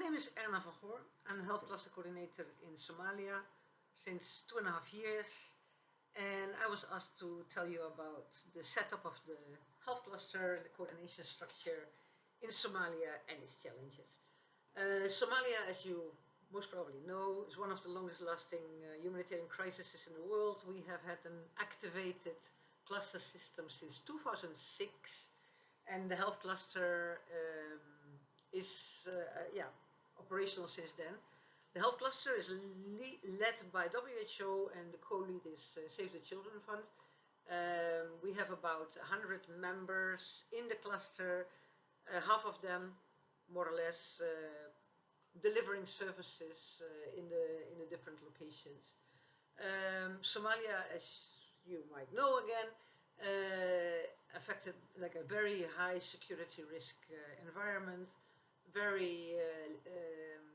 name is Erna van Goor. I'm a health cluster coordinator in Somalia since 2.5 years, and I was asked to tell you about the setup of the health cluster, the coordination structure in Somalia and its challenges. Somalia, as you most probably know, is one of the longest lasting humanitarian crises in the world. We have had an activated cluster system since 2006, and the health cluster is operational since then. The health cluster is led by WHO, and the co-lead is Save the Children Fund. We have about 100 members in the cluster, half of them more or less delivering services in the different locations. Somalia, as you might know again, affected like a very high security risk environment, very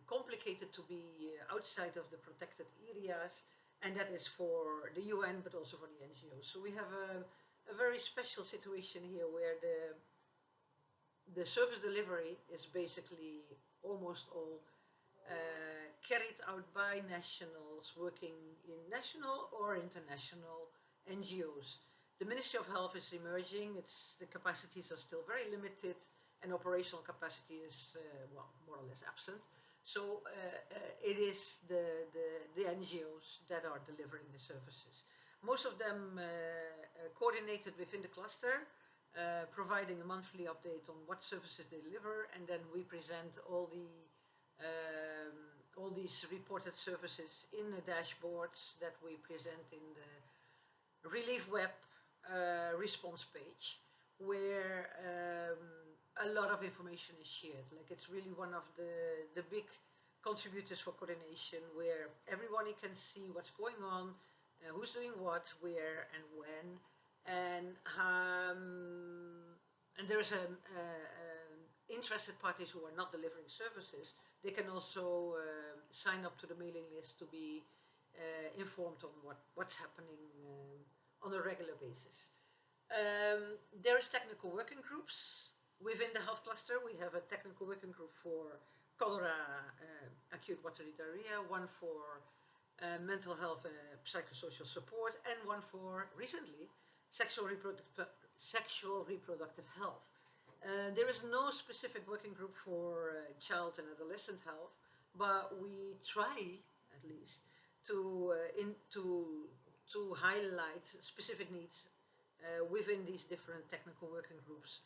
complicated to be outside of the protected areas, and that is for the UN but also for the NGOs. So we have a very special situation here where the service delivery is basically almost all carried out by nationals working in national or international NGOs. The Ministry of Health is emerging. The capacities are still very limited, and operational capacity is more or less absent. So it is the NGOs that are delivering the services. Most of them coordinated within the cluster, providing a monthly update on what services they deliver, and then we present all these reported services in the dashboards that we present in the Relief Web response page, where a lot of information is shared. Like, it's really one of the big contributors for coordination, where everybody can see what's going on, who's doing what, where, and when, and there's interested parties who are not delivering services. They can also sign up to the mailing list to be informed on what's happening on a regular basis. There is technical working groups within the health cluster. We have a technical working group for cholera, acute watery diarrhea, one for mental health and psychosocial support, and one for, recently, sexual reproductive health. There is no specific working group for child and adolescent health, but we try, at least, to highlight specific needs within these different technical working groups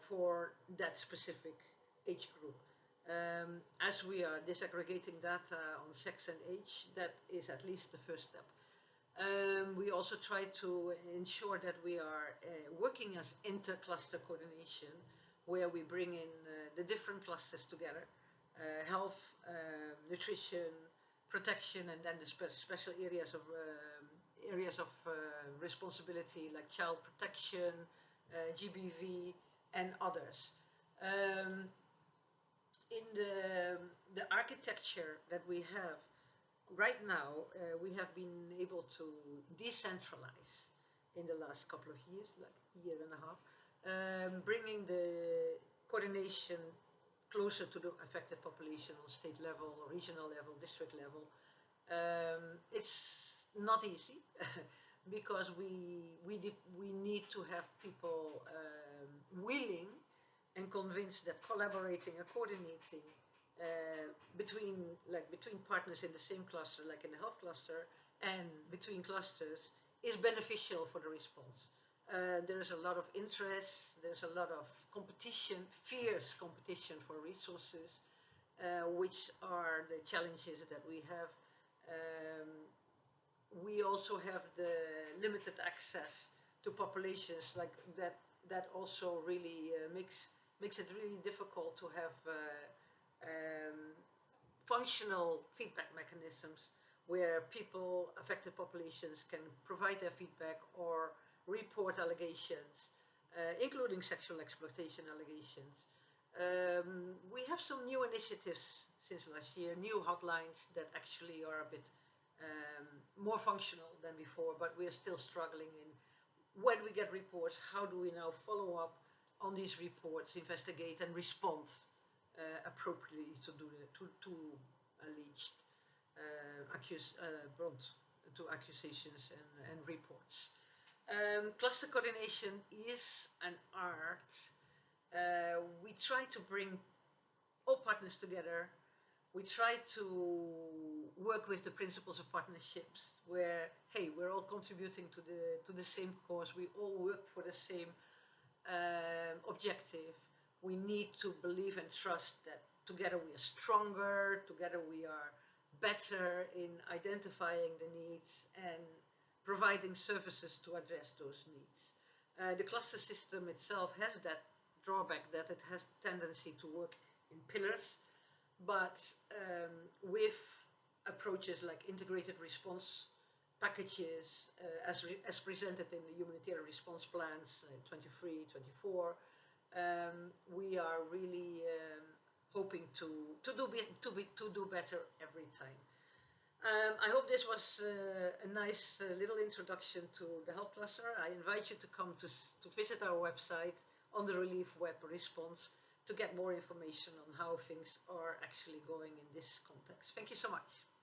for that specific age group. As we are disaggregating data on sex and age, that is at least the first step. We also try to ensure that we are working as inter-cluster coordination, where we bring in the different clusters together, health, nutrition, protection, and then the special areas of responsibility like child protection, GBV, and others. In the architecture that we have right now, we have been able to decentralize in the last couple of years, like a year and a half, bringing the coordination closer to the affected population on state level, regional level, district level. It's not easy because we need to have people willing and convinced that collaborating and coordinating between partners in the same cluster, like in the health cluster, and between clusters is beneficial for the response. There's a lot of interest, there's a lot of competition, fierce competition for resources, which are the challenges that we have. We also have the limited access to populations like that. That also really makes it really difficult to have functional feedback mechanisms where people, affected populations, can provide their feedback or report allegations, including sexual exploitation allegations. We have some new initiatives since last year, new hotlines that actually are a bit more functional than before, but we are still struggling in when we get reports, how do we now follow up on these reports, investigate and respond appropriately to do the to alleged to accusations and reports. Cluster coordination is an art. We try to bring all partners together. We try to work with the principles of partnerships, where hey, we're all contributing to the same cause. We all work for the same objective. We need to believe and trust that together we are stronger. Together we are better in identifying the needs and providing services to address those needs. The cluster system itself has that drawback that it has tendency to work in pillars, but with approaches like integrated response packages as presented in the humanitarian response plans 23, 24, we are really hoping to do better every time. I hope this was a nice little introduction to the health cluster. I invite you to come to visit our website on the Relief Web Response to get more information on how things are actually going in this context. Thank you so much.